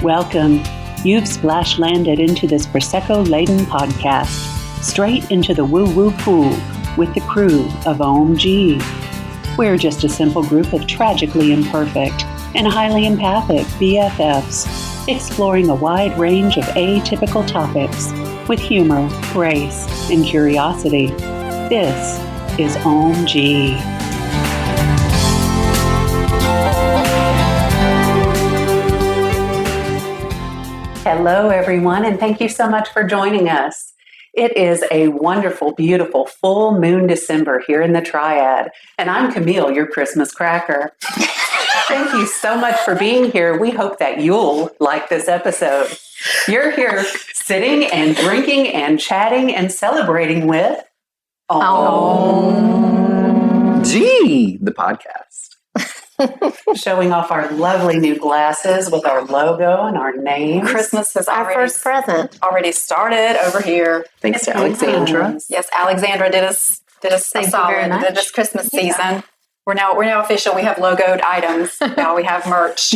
Welcome. You've splash landed into this Prosecco-laden podcast, straight into the woo-woo pool with the crew of Ohm-g. We're just a simple group of tragically imperfect and highly empathic BFFs, exploring a wide range of atypical topics with humor, grace, and curiosity. This is Ohm-g. Hello, everyone, and thank you so much for joining us. It is a wonderful, beautiful, full moon December here in the Triad, and I'm Camille, your Christmas cracker. Thank you so much for being here. We hope that you'll like this episode. You're here sitting and drinking and chatting and celebrating with Ohm-g, the podcast. Showing off our lovely new glasses with our logo and our names. Christmas is our first present already started over here. Thanks to Alexandra. Yes, Alexandra did us a solid this Christmas season. We're now official. We have logoed items. Now we have merch.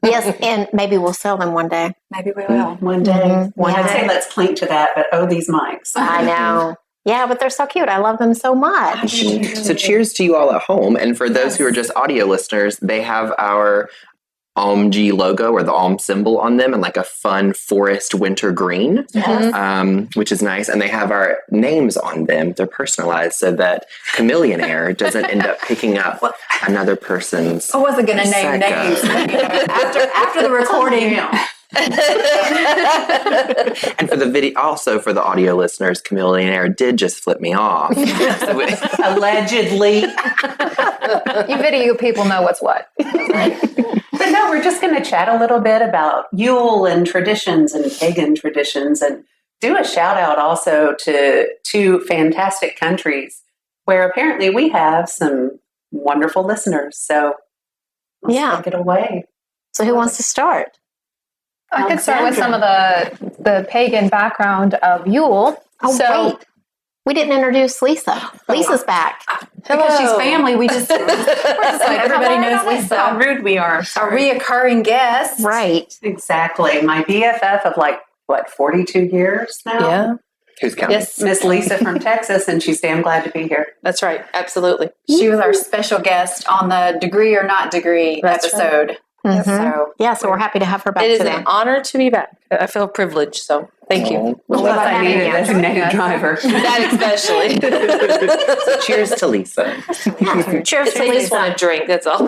Yes, and maybe we'll sell them one day. Maybe we will. One day. Mm-hmm. I'd say let's clink to that, but these mics. I know. Yeah, but they're so cute. I love them so much. So cheers to you all at home. And for those who are just audio listeners, they have our Ohm-g logo or the Ohm symbol on them in like a fun forest winter green, which is nice. And they have our names on them. They're personalized so that Chameleon Air doesn't end up picking up another person's. I wasn't going to name names. after the recording. And for the video, also for the audio listeners, Chameleon Air did just flip me off. Allegedly. You video people know what's what. But no, we're just going to chat a little bit about Yule and traditions and pagan traditions, and do a shout out also to two fantastic countries where apparently we have some wonderful listeners. So let's take it away. So who wants to start? I could start with some of the pagan background of Yule. Wait. We didn't introduce Lisa. Lisa's back. Because she's family, we're just like everybody knows Lisa. How rude we are. A reoccurring guest. Right. Exactly. My BFF of 42 years now? Yeah. Who's counting? Yes. Miss Lisa from Texas, and she's damn glad to be here. That's right. Absolutely. She was our special guest on the Degree or Not Degree episode. Right. Mm-hmm. So we're happy to have her back today. It is an honor to be back. I feel privileged, so thank you. Well, I need a designated driver. That especially. So cheers to Lisa. Cheers to I Lisa. just want to drink, that's all.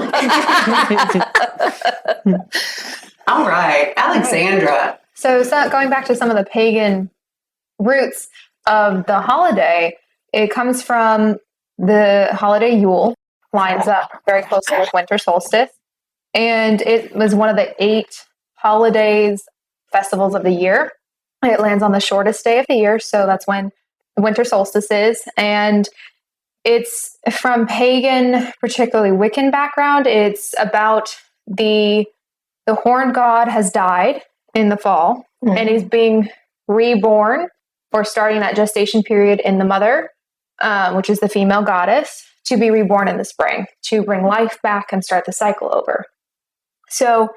All right, Alexandra. So going back to some of the pagan roots of the holiday, it comes from the holiday Yule, lines up very closely with winter solstice. And it was one of the 8 holidays, festivals of the year. It lands on the shortest day of the year, so that's when the winter solstice is. And it's from pagan, particularly Wiccan background. It's about the horned god has died in the fall, and he's being reborn or starting that gestation period in the mother, which is the female goddess, to be reborn in the spring, to bring life back and start the cycle over. So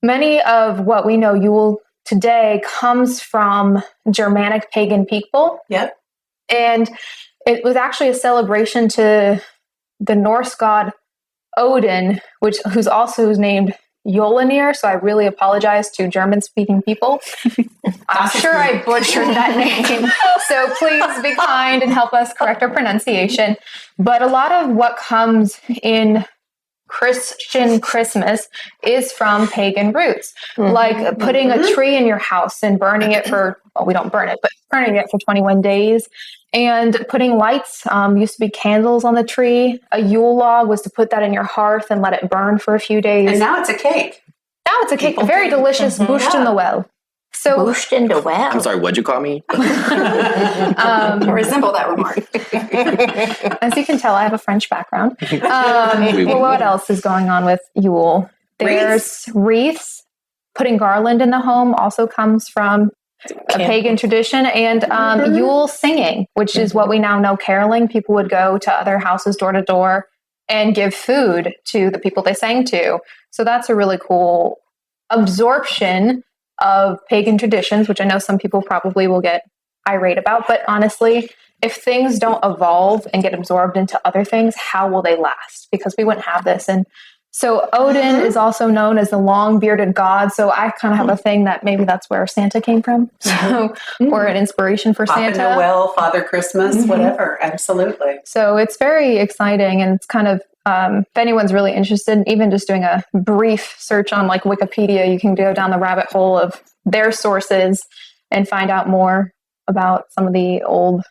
many of what we know Yule today comes from Germanic pagan people. Yep. And it was actually a celebration to the Norse god Odin, who's also named Yolnir. So I really apologize to German-speaking people. I'm sure I butchered that name. So please be kind and help us correct our pronunciation. But a lot of what comes in Christian Christmas is from pagan roots, like putting a tree in your house and burning it we don't burn it, but burning it for 21 days, and putting lights, used to be candles on the tree. A Yule log was to put that in your hearth and let it burn for a few days. And now it's a cake. Now it's a cake, very delicious, booshed in the well. So booshed in the well. I'm sorry, what'd you call me? I resemble that remark. As you can tell, I have a French background. Well, what else is going on with Yule? There's wreaths. Putting garland in the home also comes from a pagan tradition. And Yule singing, which is what we now know caroling. People would go to other houses door to door and give food to the people they sang to. So that's a really cool absorption of pagan traditions, which I know some people probably will get irate about. But honestly, if things don't evolve and get absorbed into other things, how will they last? Because we wouldn't have this. And so Odin is also known as the long-bearded god. So I kind of have a thing that maybe that's where Santa came from. So or an inspiration for Papa Santa. Noel, Father Christmas, whatever. Absolutely. So it's very exciting, and it's kind of if anyone's really interested, even just doing a brief search on like Wikipedia, you can go down the rabbit hole of their sources and find out more about some of the old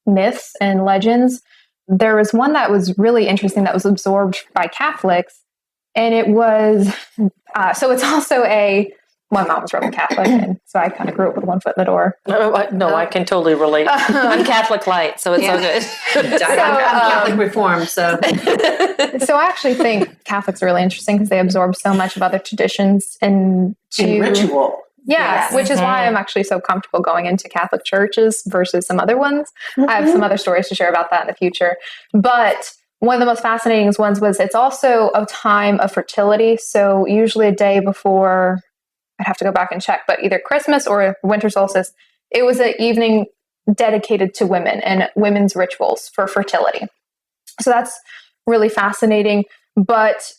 myths and legends. There was one that was really interesting that was absorbed by Catholics. And it was, so it's also my mom was Roman Catholic, and so I kind of grew up with one foot in the door. No, I can totally relate. I'm Catholic light, so it's all good. I'm Catholic Reformed, so. So I actually think Catholics are really interesting because they absorb so much of other traditions and ritual. Yeah, Yes. which is why I'm actually so comfortable going into Catholic churches versus some other ones. I have some other stories to share about that in the future. But one of the most fascinating ones was it's also a time of fertility. So usually a day before, I'd have to go back and check, but either Christmas or winter solstice, it was an evening dedicated to women and women's rituals for fertility. So that's really fascinating. But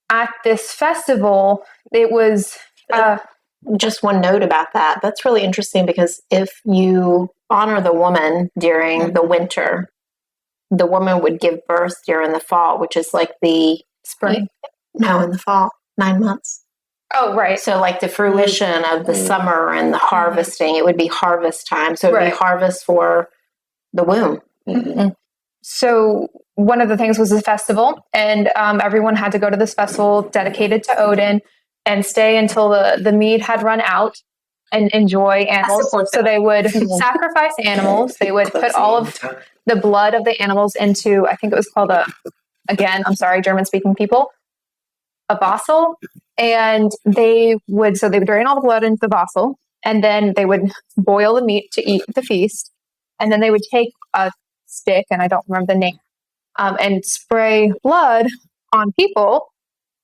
at this festival, it was... Just one note about that. That's really interesting because if you honor the woman during the winter, the woman would give birth during the fall, which is like the spring. No, in the fall, 9 months. Oh, right. So like the fruition of the summer and the harvesting, it would be harvest time. So it would be harvest for the womb. Mm-hmm. So one of the things was a festival, and everyone had to go to this festival dedicated to Odin and stay until the mead had run out and enjoy animals. So they would sacrifice animals. They would put all of the blood of the animals into, I think it was called I'm sorry, German-speaking people, a Vassal. And they would drain all the blood into the Vassal, and then they would boil the meat to eat at the feast. And then they would take a stick, and I don't remember the name, and spray blood on people.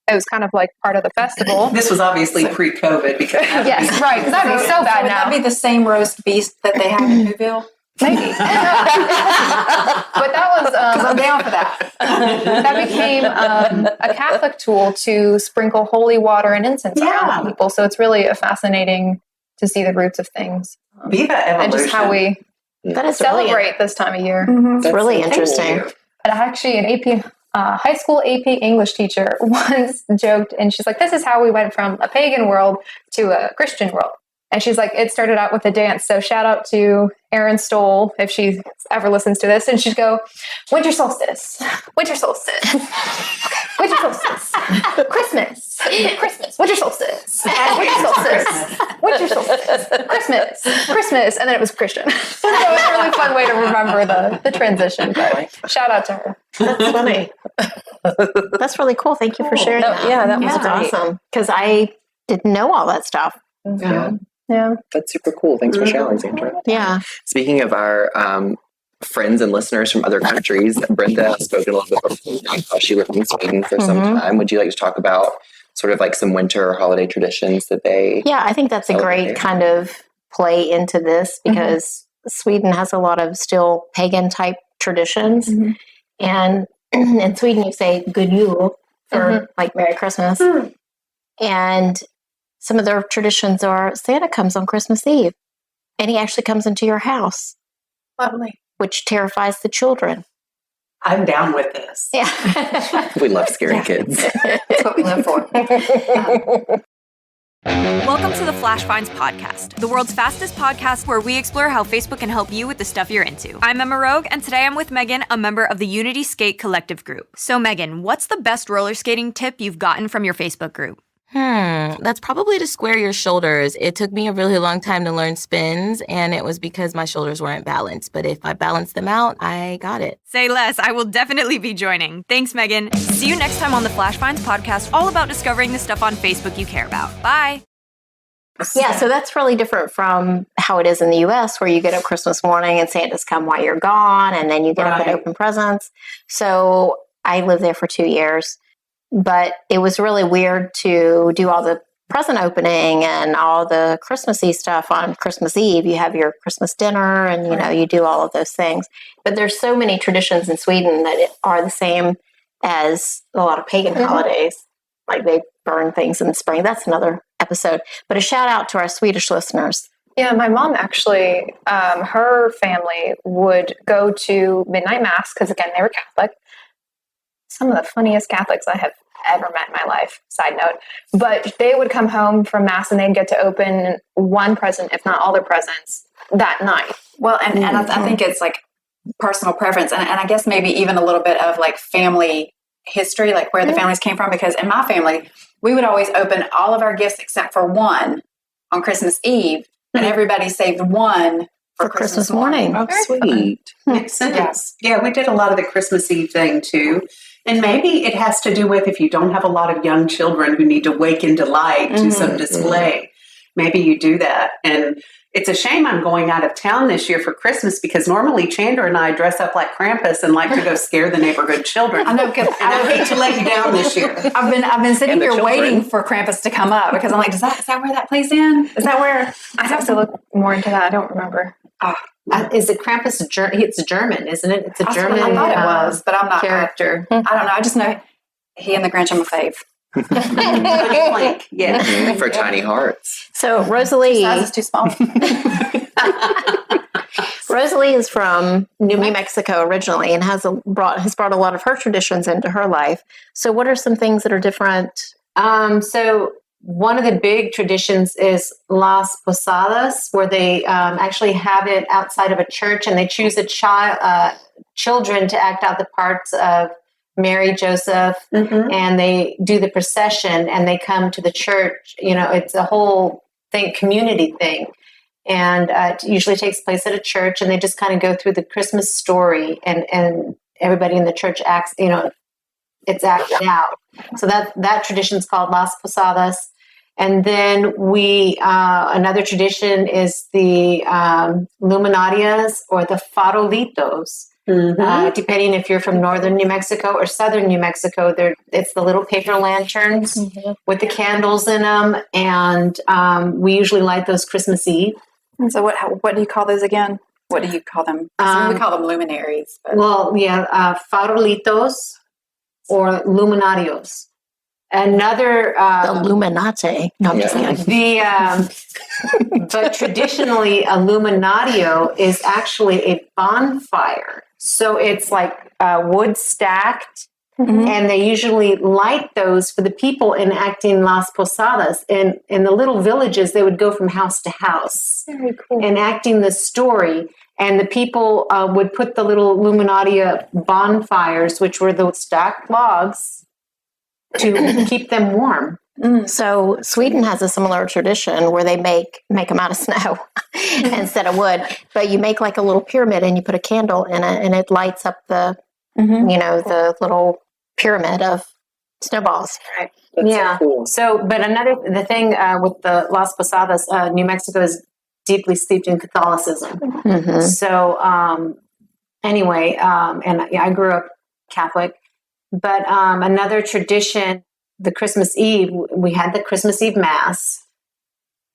It was kind of like part of the festival. This was obviously pre-COVID because yes, right. Because that'd be so bad would now. Would that be the same roast beef that they have in Whoville? Maybe. But that was I'm down for that. That became a Catholic tool to sprinkle holy water and incense around people. So it's really fascinating to see the roots of things. Viva evolution. And just how we celebrate this time of year. Mm-hmm. It's really interesting. And actually, an AP high school AP English teacher once joked, and she's like, this is how we went from a pagan world to a Christian world. And she's like, it started out with a dance. So shout out to Erin Stoll if she ever listens to this. And she'd go, winter solstice, winter solstice, winter solstice, Christmas, Christmas, winter solstice, winter solstice, winter solstice, Christmas, Christmas. And then it was Christian. So it was a really fun way to remember the transition. But shout out to her. That's funny. That's really cool. Thank you for sharing that. Yeah, that was awesome. Because I didn't know all that stuff. Yeah. That's super cool. Thanks for sharing, Alexandra. Yeah. Speaking of our friends and listeners from other countries, Brenda has spoken a little bit before about how she lived in Sweden for some time. Would you like to talk about sort of like some winter holiday traditions that they... Yeah, I think that's a great kind of play into this because Sweden has a lot of still pagan type traditions. And in Sweden, you say good Yule for like Merry Christmas. And some of their traditions are Santa comes on Christmas Eve and he actually comes into your house. Lovely. Which terrifies the children. I'm down with this. Yeah. We love scaring kids. That's what we live for. Welcome to the Flash Finds podcast, the world's fastest podcast where we explore how Facebook can help you with the stuff you're into. I'm Emma Rogue, and today I'm with Megan, a member of the Unity Skate Collective group. So Megan, what's the best roller skating tip you've gotten from your Facebook group? That's probably to square your shoulders. It took me a really long time to learn spins, and it was because my shoulders weren't balanced. But if I balanced them out, I got it. Say less. I will definitely be joining. Thanks, Megan. See you next time on the Flash Finds podcast, all about discovering the stuff on Facebook you care about. Bye. Yeah, so that's really different from how it is in the U.S., where you get up Christmas morning and Santa's come while you're gone, and then you get up and open presents. So I lived there for 2 years. But it was really weird to do all the present opening and all the Christmassy stuff on Christmas Eve. You have your Christmas dinner and, you do all of those things. But there's so many traditions in Sweden that are the same as a lot of pagan holidays. Like they burn things in the spring. That's another episode. But a shout out to our Swedish listeners. Yeah, my mom actually, her family would go to midnight mass because, again, they were Catholic. Some of the funniest Catholics I have ever met in my life, side note. But they would come home from mass and they'd get to open one present, if not all their presents, that night. Well, and I think it's like personal preference. And I guess maybe even a little bit of like family history, like where the families came from. Because in my family, we would always open all of our gifts except for one on Christmas Eve. And everybody saved one for Christmas morning. Oh, sweet. Makes sense. Yeah, we did a lot of the Christmas Eve thing too. And maybe it has to do with if you don't have a lot of young children who need to wake into light to some display. Maybe you do that. And it's a shame I'm going out of town this year for Christmas because normally Chandra and I dress up like Krampus and like to go scare the neighborhood children. I know, because I hate to let you down this year. I've been sitting here waiting for Krampus to come up because I'm like, is that where that plays in? Is that where? I have to look more into that. I don't remember. Is it Krampus? It's German, isn't it? It's a German. I thought it was, but I'm not character. I don't know. I just know he and the Grinch are my fave. For tiny hearts. So Rosalie, size is too small. Rosalie is from New Mexico originally and has brought a lot of her traditions into her life. So what are some things that are different? So one of the big traditions is Las Posadas, where they actually have it outside of a church, and they choose children to act out the parts of Mary, Joseph, and they do the procession, and they come to the church. It's a whole community thing, and it usually takes place at a church, and they just kind of go through the Christmas story, and everybody in the church acts. It's acted out. So that tradition is called Las Posadas. And then another tradition is the luminarias or the farolitos. Depending if you're from northern New Mexico or southern New Mexico, it's the little paper lanterns with the candles in them, and we usually light those Christmas Eve. And so what do you call those again? What do you call them? We call them luminaries. But. Farolitos or luminarios. Another the Illuminati. No, I'm just kidding. But traditionally, a luminario is actually a bonfire. So it's like wood stacked, and they usually light those for the people enacting Las Posadas. And in the little villages, they would go from house to house, enacting the story. And the people would put the little luminaria bonfires, which were those stacked logs, to keep them warm. So Sweden has a similar tradition where they make them out of snow instead of wood. But you make like a little pyramid and you put a candle in it, and it lights up the the little pyramid of snowballs. Right. That's so cool. So, but the thing with the Las Posadas, New Mexico is deeply steeped in Catholicism. So anyway, and I grew up Catholic. But another tradition, the Christmas Eve, we had the Christmas Eve Mass.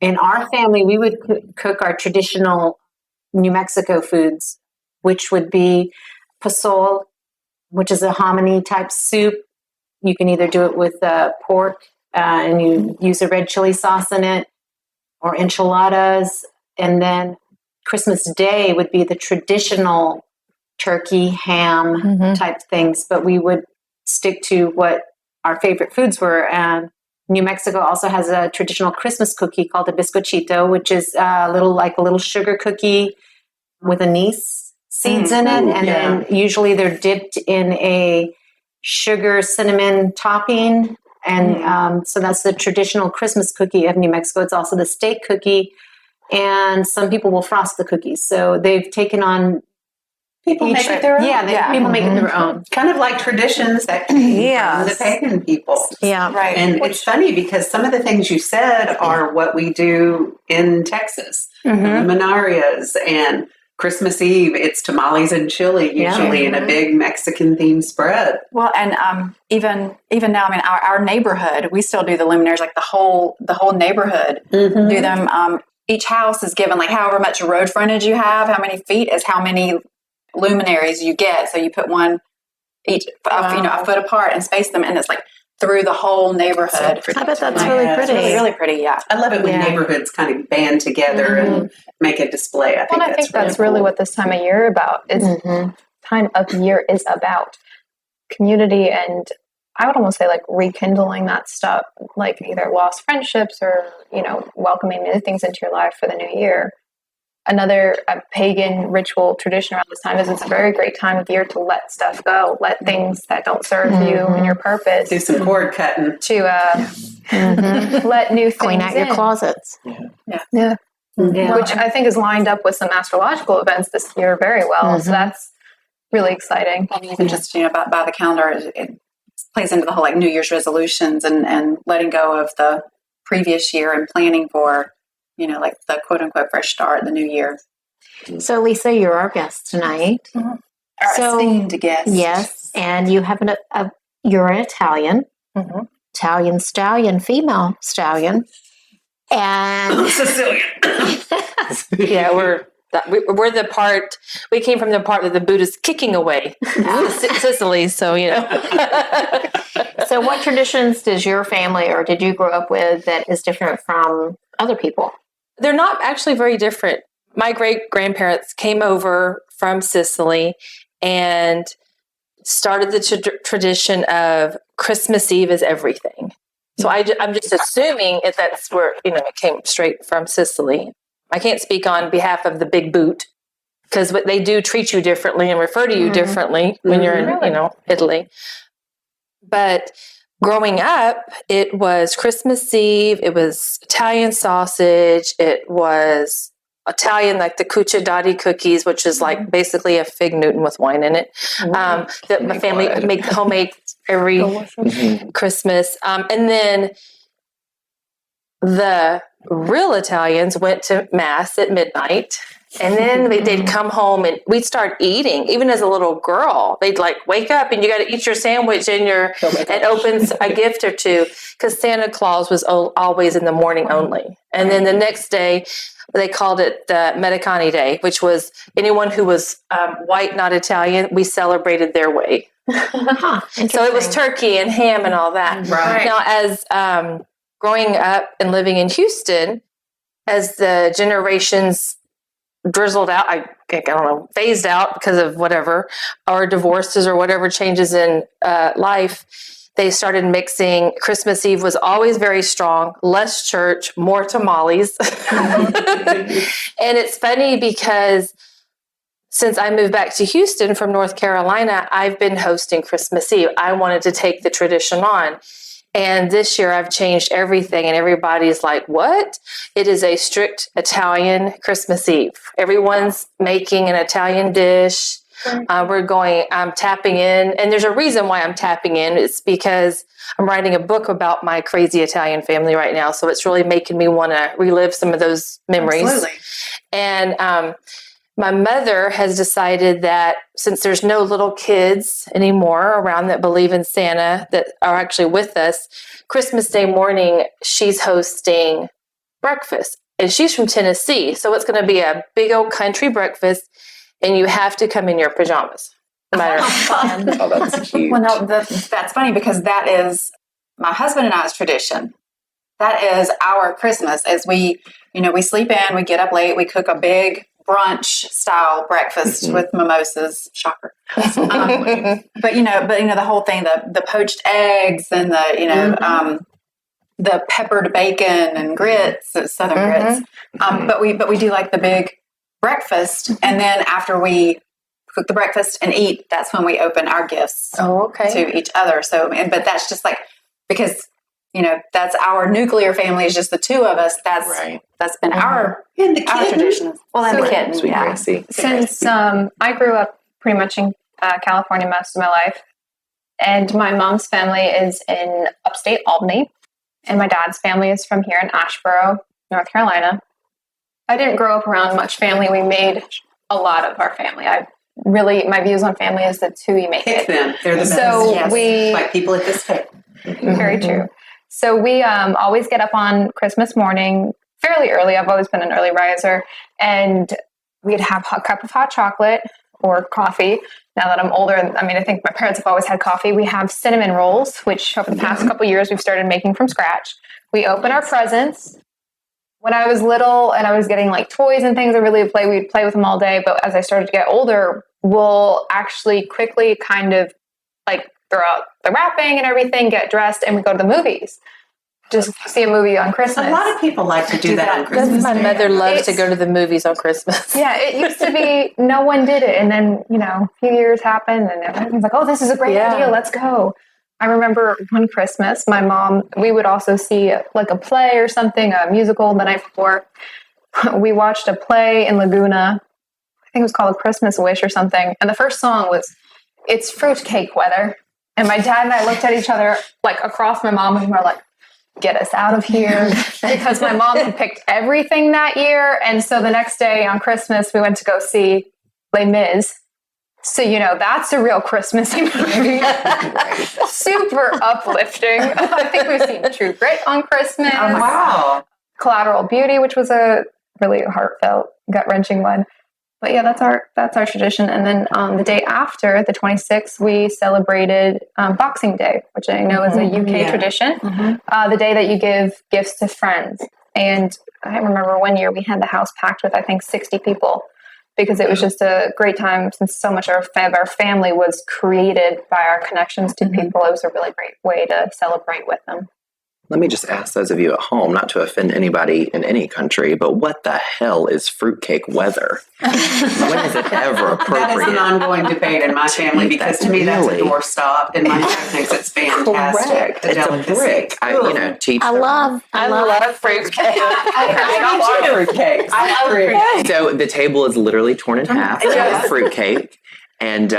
In our family, we would cook our traditional New Mexico foods, which would be pozole, which is a hominy type soup. You can either do it with pork and you use a red chili sauce in it, or enchiladas. And then Christmas Day would be the traditional turkey, ham type things, but we would stick to what our favorite foods were. And New Mexico also has a traditional Christmas cookie called a bizcochito, which is a little sugar cookie with anise seeds in it. And then usually they're dipped in a sugar cinnamon topping. And so that's the traditional Christmas cookie of New Mexico. It's also the state cookie. And some people will frost the cookies. So they've taken on people make it their own. People make it their own. Kind of like traditions that came from the pagan people. Yeah, right. And it's funny because some of the things you said are what we do in Texas. Luminarias and Christmas Eve, it's tamales and chili usually in a big Mexican themed spread. Well, and even now, I mean, our neighborhood, we still do the luminaries, like the whole neighborhood do them. Each house is given like however much road frontage you have, how many feet is how many luminaries you get. So you put one each, a foot apart and space them, and it's like through the whole neighborhood. I bet that's really pretty. It's really pretty, yeah. I love it when neighborhoods kind of band together and make a display. I think that's really what this time of year about is time of year is about community, and I would almost say like rekindling that stuff, like either lost friendships or, welcoming new things into your life for the new year. Another pagan ritual tradition around this time is it's a very great time of year to let stuff go, let things that don't serve you and your purpose. Do some cord cutting. To let new things clean out your closets. Yeah. Which I think is lined up with some astrological events this year very well. So that's really exciting. And even just, by the calendar, it plays into the whole like New Year's resolutions and letting go of the previous year and planning for, like the quote unquote fresh start, the new year. So Lisa, you're our guest tonight. Our esteemed guest. Yes. And you have you're an Italian, Italian stallion, female stallion. And Sicilian. Yeah, we're the part, we came from the part that the Buddha's kicking away Sicily, so, So what traditions does your family or did you grow up with that is different from other people? They're not actually very different. My great-grandparents came over from Sicily and started the tradition of Christmas Eve is everything. So I'm just assuming that's where, it came straight from Sicily. I can't speak on behalf of the big boot because they do treat you differently and refer to you differently when you're in, Italy. But growing up, it was Christmas Eve. It was Italian sausage. It was Italian, like the cucciadati cookies, which is like basically a fig Newton with wine in it. That my family make homemade every Christmas. And then the real Italians went to mass at midnight. And then they'd come home and we'd start eating. Even as a little girl, they'd like wake up and you got to eat your sandwich and open a gift or two because Santa Claus was always in the morning only. And then the next day, they called it the Medicani Day, which was anyone who was white, not Italian, we celebrated their way. So it was turkey and ham and all that. Right. Now, as growing up and living in Houston, as the generations drizzled out, I don't know, phased out because of whatever, or divorces or whatever changes in life, they started mixing. Christmas Eve was always very strong, less church, more tamales. And it's funny because since I moved back to Houston from North Carolina, I've been hosting Christmas Eve. I wanted to take the tradition on. And this year I've changed everything and everybody's like, what? It is a strict Italian Christmas Eve. Everyone's making an Italian dish. I'm tapping in. And there's a reason why I'm tapping in. It's because I'm writing a book about my crazy Italian family right now. So it's really making me want to relive some of those memories. Absolutely. And my mother has decided that since there's no little kids anymore around that believe in Santa that are actually with us, Christmas Day morning, she's hosting breakfast. And she's from Tennessee. So it's going to be a big old country breakfast. And you have to come in your pajamas. No matter Oh, that's cute. Well, no, that's funny because that is my husband and I's tradition. That is our Christmas. As we sleep in, we get up late, we cook a big brunch style breakfast with mimosas. Shocker. But the whole thing, the poached eggs and the peppered bacon and grits, Southern grits. But we do like the big breakfast, and then after we cook the breakfast and eat, that's when we open our gifts to each other. So, but that's just like because that's our nuclear family is just the two of us. That's been our tradition. Well, and the kittens, yeah. Since I grew up pretty much in California most of my life, and my mom's family is in upstate Albany, and my dad's family is from here in Asheboro, North Carolina. I didn't grow up around much family. We made a lot of our family. My views on family is it's who you make Pick it. them. They're the best. So like people at this table. Very true. So we always get up on Christmas morning fairly early. I've always been an early riser, and we'd have a cup of hot chocolate or coffee. Now that I'm older, I think my parents have always had coffee. We have cinnamon rolls, which over the past couple of years we've started making from scratch. We open our presents. When I was little and I was getting like toys and things, we'd play with them all day. But as I started to get older, we'll actually quickly kind of like throw out the wrapping and everything, get dressed, and we go to the movies. Just see a movie on Christmas. A lot of people like to do that on Christmas. My mother loves to go to the movies on Christmas. Yeah, it used to be no one did it. And then, a few years happened and everyone's like, oh, this is a great idea. Let's go. I remember one Christmas, my mom, we would also see like a play or something, a musical the night before. We watched a play in Laguna. I think it was called A Christmas Wish or something. And the first song was, It's Fruitcake Weather. And my dad and I looked at each other like across my mom and we were like, get us out of here, because my mom had picked everything that year. And so the next day on Christmas, we went to go see Les Mis. So, that's a real Christmassy movie. Super uplifting. I think we've seen True Grit on Christmas. Oh, wow. Collateral Beauty, which was a really heartfelt, gut-wrenching one. But yeah, that's our tradition. And then the day after, the 26th, we celebrated Boxing Day, which I know is a UK tradition. The day that you give gifts to friends. And I remember one year we had the house packed with, I think, 60 people, because it was just a great time, since so much of our family was created by our connections to people. It was a really great way to celebrate with them. Let me just ask those of you at home, not to offend anybody in any country, but what the hell is fruitcake weather? When is it ever appropriate? That is an ongoing debate in my family, because to me that's a doorstop, and my dad thinks it's fantastic. Correct. It's a brick. I love fruitcake. I love fruitcake. I love fruitcake. So the table is literally torn in half with fruitcake. And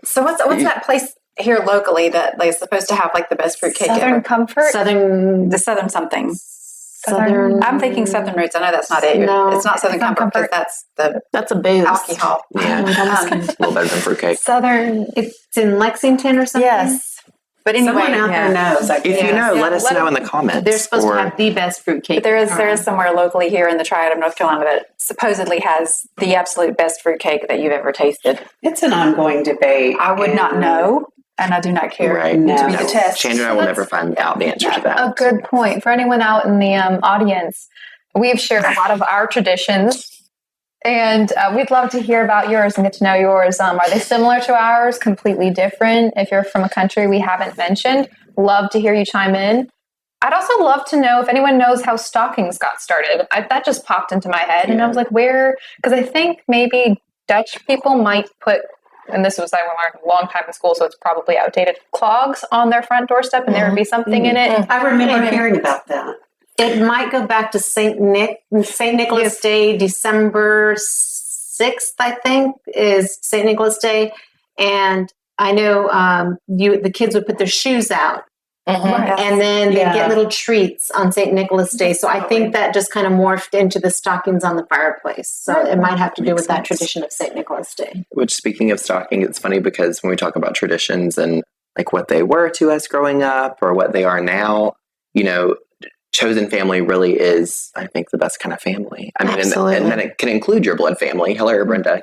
so what's that place here locally that is supposed to have like the best fruitcake ever? Southern Comfort? The Southern something. Southern. I'm thinking Southern Roots. I know that's not it. No, it's not Southern Comfort, because that's a booze. alcohol. yeah, a little better than fruitcake. Southern. It's in Lexington or something. Yes. But anyway, Someone out there knows. If you know, let us know in the comments. They're supposed to have the best fruitcake. But there is somewhere locally here in the Triad of North Carolina that supposedly has the absolute best fruitcake that you've ever tasted. It's an ongoing debate. I would not know, and I do not care Right. to No. be the test. Chandra and I will never find out the answer to that. A good point. For anyone out in the audience, we've shared a lot of our traditions, and we'd love to hear about yours and get to know yours. Are they similar to ours? Completely different? If you're from a country we haven't mentioned, love to hear you chime in. I'd also love to know if anyone knows how stockings got started. That just popped into my head, and I was like, where? Because I think maybe Dutch people might put, and this was I learned a long time in school, so it's probably outdated, clogs on their front doorstep, and there would be something in it. I remember hearing about that. It might go back to St. Nicholas Day, December 6th, I think, is St. Nicholas Day. And I know the kids would put their shoes out. And then they get little treats on St. Nicholas Day. So I think that just kind of morphed into the stockings on the fireplace. So it might have to do with that tradition of St. Nicholas Day. Which, speaking of stocking, it's funny because when we talk about traditions and like what they were to us growing up or what they are now, chosen family really is, I think, the best kind of family. I mean, and then it can include your blood family. Hello, Brenda,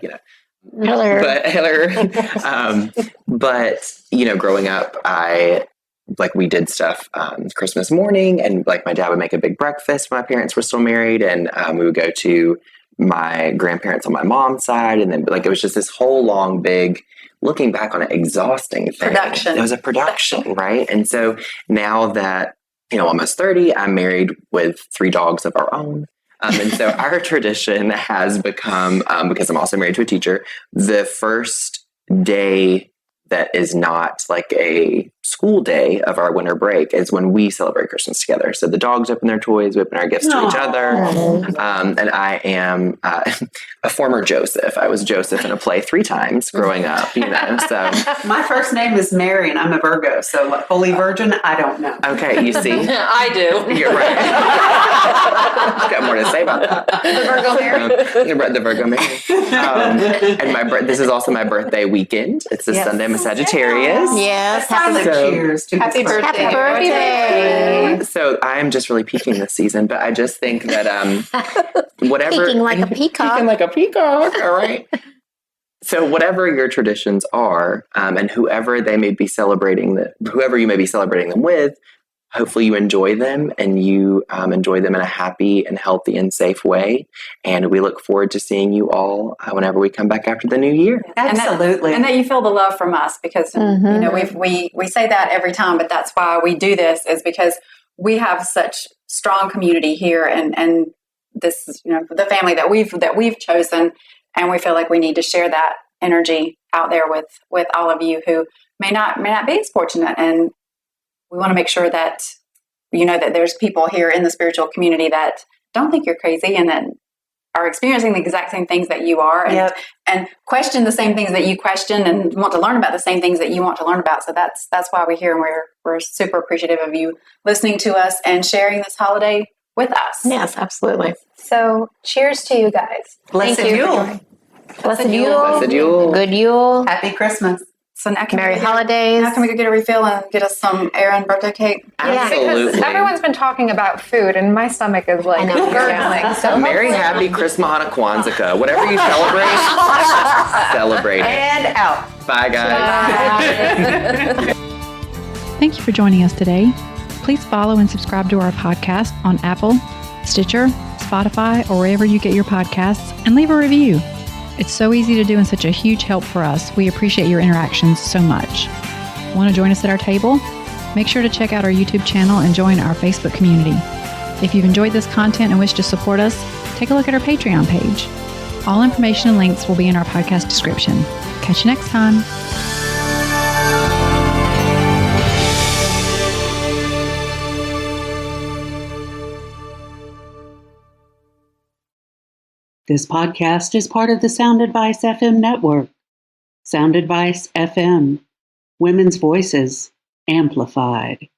Hello. But, growing up, we did stuff Christmas morning, and my dad would make a big breakfast when my parents were still married, and we would go to my grandparents on my mom's side, and then it was just this whole long, big, looking back on it, exhausting thing. Production. It was a production, right? And so now that, almost 30, I'm married with 3 dogs of our own. And so our tradition has become, because I'm also married to a teacher, the first day that is not like a school day of our winter break is when we celebrate Christmas together. So the dogs open their toys, we open our gifts to each other. And I am a former Joseph. I was Joseph in a play 3 times growing up, you know. So my first name is Mary and I'm a Virgo. So like Holy Virgin, I don't know. Okay, you see? I do. You're right. Got more to say about that. The Virgo Mary. The Virgo Mary. And this is also my birthday weekend. It's this Sunday. I'm a Sagittarius. Yes. Cheers to Happy his birthday. Happy birthday. So I am just really peaking this season, but I just think that whatever Peeking like a peacock. peeking like a peacock, all right. So whatever your traditions are, and whoever you may be celebrating them with, hopefully you enjoy them and you enjoy them in a happy and healthy and safe way. And we look forward to seeing you all whenever we come back after the new year. Absolutely. And that you feel the love from us, because you know we say that every time, but that's why we do this, is because we have such strong community here, and this is, you know, the family that we've chosen, and we feel like we need to share that energy out there with all of you who may not be as fortunate. And we want to make sure that you know that there's people here in the spiritual community that don't think you're crazy and that are experiencing the exact same things that you are, and question the same things that you question, and want to learn about the same things that you want to learn about. So that's why we're here, and we're super appreciative of you listening to us and sharing this holiday with us. Yes, absolutely. So cheers to you guys. Blessed Yule. Blessed Yule. Blessed Yule. Good Yule. Happy Christmas. So now Merry holidays. Now can we go get a refill and get us some Aaron birthday cake? Absolutely. Because everyone's been talking about food, and my stomach is like gurgling. So Merry, happy Christmas, Kwanzaa, whatever you celebrate, celebrate it. And out. Bye, guys. Thank you for joining us today. Please follow and subscribe to our podcast on Apple, Stitcher, Spotify, or wherever you get your podcasts, and leave a review. It's so easy to do and such a huge help for us. We appreciate your interactions so much. Want to join us at our table? Make sure to check out our YouTube channel and join our Facebook community. If you've enjoyed this content and wish to support us, take a look at our Patreon page. All information and links will be in our podcast description. Catch you next time. This podcast is part of the Sound Advice FM network. Sound Advice FM. Women's voices amplified.